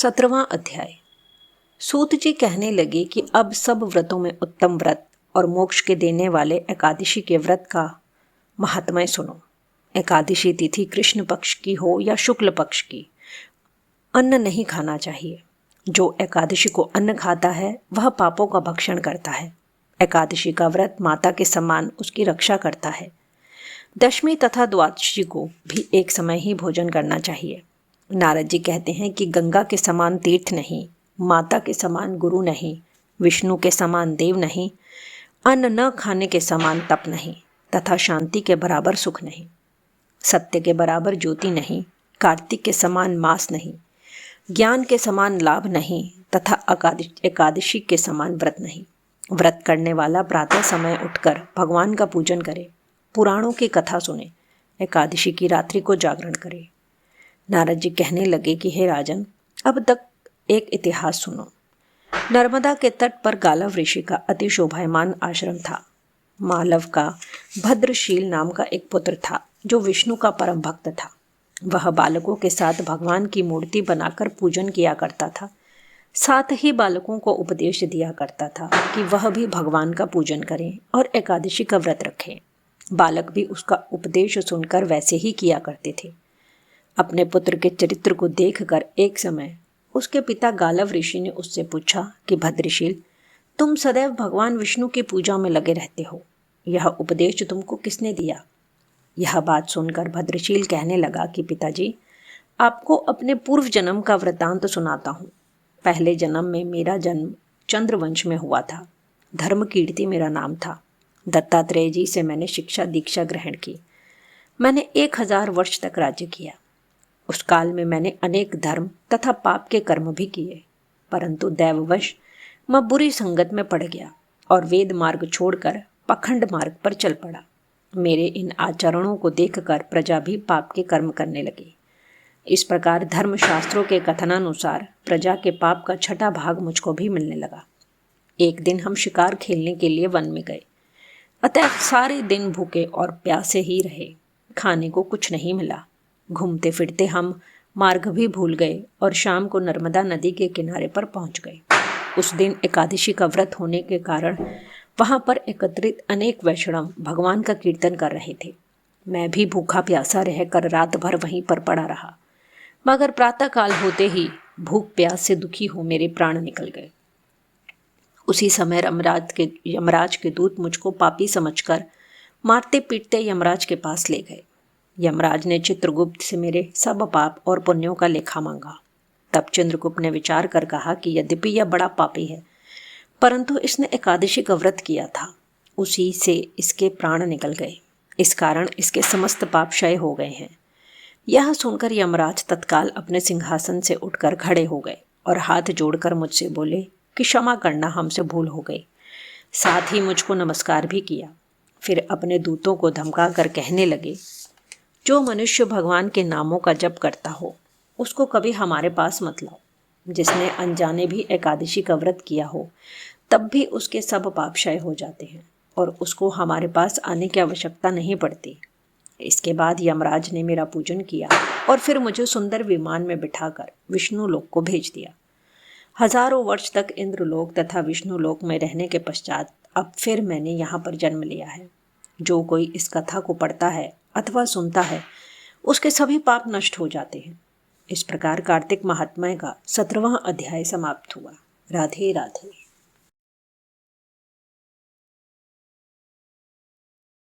17वां अध्याय। सूत जी कहने लगे कि अब सब व्रतों में उत्तम व्रत और मोक्ष के देने वाले एकादशी के व्रत का महात्म्य सुनो। एकादशी तिथि कृष्ण पक्ष की हो या शुक्ल पक्ष की, अन्न नहीं खाना चाहिए। जो एकादशी को अन्न खाता है वह पापों का भक्षण करता है। एकादशी का व्रत माता के समान उसकी रक्षा करता है। दशमी तथा द्वादशी को भी एक समय ही भोजन करना चाहिए। नारद जी कहते हैं कि गंगा के समान तीर्थ नहीं, माता के समान गुरु नहीं, विष्णु के समान देव नहीं, अन्न न खाने के समान तप नहीं, तथा शांति के बराबर सुख नहीं, सत्य के बराबर ज्योति नहीं, कार्तिक के समान मास नहीं, ज्ञान के समान लाभ नहीं, तथा एकादशी के समान व्रत नहीं। व्रत करने वाला प्रातः समय उठकर भगवान का पूजन करे, पुराणों की कथा सुने, एकादशी की रात्रि को जागरण करे। नारद जी कहने लगे कि हे राजन, अब तक एक इतिहास सुनो। नर्मदा के तट पर गालव ऋषि का अति शोभायमान आश्रम था। मालव का भद्रशील नाम का एक पुत्र था जो विष्णु का परम भक्त था। वह बालकों के साथ भगवान की मूर्ति बनाकर पूजन किया करता था। साथ ही बालकों को उपदेश दिया करता था कि वह भी भगवान का पूजन करें और एकादशी का व्रत रखें। बालक भी उसका उपदेश सुनकर वैसे ही किया करते थे। अपने पुत्र के चरित्र को देखकर एक समय उसके पिता गालव ऋषि ने उससे पूछा कि भद्रशील, तुम सदैव भगवान विष्णु की पूजा में लगे रहते हो, यह उपदेश तुमको किसने दिया? यह बात सुनकर भद्रशील कहने लगा कि पिताजी, आपको अपने पूर्व जन्म का वृतांत सुनाता हूँ। पहले जन्म में मेरा जन्म चंद्रवंश में हुआ था। धर्मकीर्ति मेरा नाम था। दत्तात्रेय जी से मैंने शिक्षा दीक्षा ग्रहण की। मैंने 1000 वर्ष तक राज्य किया। उस काल में मैंने अनेक धर्म तथा पाप के कर्म भी किए, परंतु दैववश मैं बुरी संगत में पड़ गया और वेद मार्ग छोड़कर पखंड मार्ग पर चल पड़ा। मेरे इन आचरणों को देखकर प्रजा भी पाप के कर्म करने लगी। इस प्रकार धर्मशास्त्रों के कथनानुसार प्रजा के पाप का 6ठा भाग मुझको भी मिलने लगा। एक दिन हम शिकार खेलने के लिए वन में गए, अतः सारे दिन भूखे और प्यासे ही रहे। खाने को कुछ नहीं मिला। घूमते फिरते हम मार्ग भी भूल गए और शाम को नर्मदा नदी के किनारे पर पहुंच गए। उस दिन एकादशी का व्रत होने के कारण वहां पर एकत्रित अनेक वैष्णव भगवान का कीर्तन कर रहे थे। मैं भी भूखा प्यासा रहकर रात भर वहीं पर पड़ा रहा, मगर प्रातःकाल होते ही भूख प्यास से दुखी हो मेरे प्राण निकल गए। उसी समय यमराज के दूत मुझको पापी समझकर मारते पीटते यमराज के पास ले गए। यमराज ने चित्रगुप्त से मेरे सब पाप और पुण्यों का लेखा मांगा। तब चंद्रगुप्त ने विचार कर कहा कि यद्यपि यह बड़ा पापी है, परंतु इसने एकादशी का व्रत किया था, उसी से इसके प्राण निकल गए। इस कारण इसके समस्त पाप क्षय हो गए हैं। यह सुनकर यमराज तत्काल अपने सिंहासन से उठकर खड़े हो गए और हाथ जोड़कर मुझसे बोले कि क्षमा करना, हमसे भूल हो गई। साथ ही मुझको नमस्कार भी किया। फिर अपने दूतों को धमका कर कहने लगे, जो मनुष्य भगवान के नामों का जप करता हो उसको कभी हमारे पास मत लाओ। जिसने अनजाने भी एकादशी का व्रत किया हो तब भी उसके सब पाप क्षय हो जाते हैं और उसको हमारे पास आने की आवश्यकता नहीं पड़ती। इसके बाद यमराज ने मेरा पूजन किया और फिर मुझे सुंदर विमान में बिठाकर विष्णु लोक को भेज दिया। हजारों वर्ष तक इंद्रलोक तथा विष्णु लोक में रहने के पश्चात अब फिर मैंने यहाँ पर जन्म लिया है। जो कोई इस कथा को पढ़ता है अथवा सुनता है उसके सभी पाप नष्ट हो जाते हैं। इस प्रकार कार्तिक महात्म्य का 17वां अध्याय समाप्त हुआ। राधे राधे।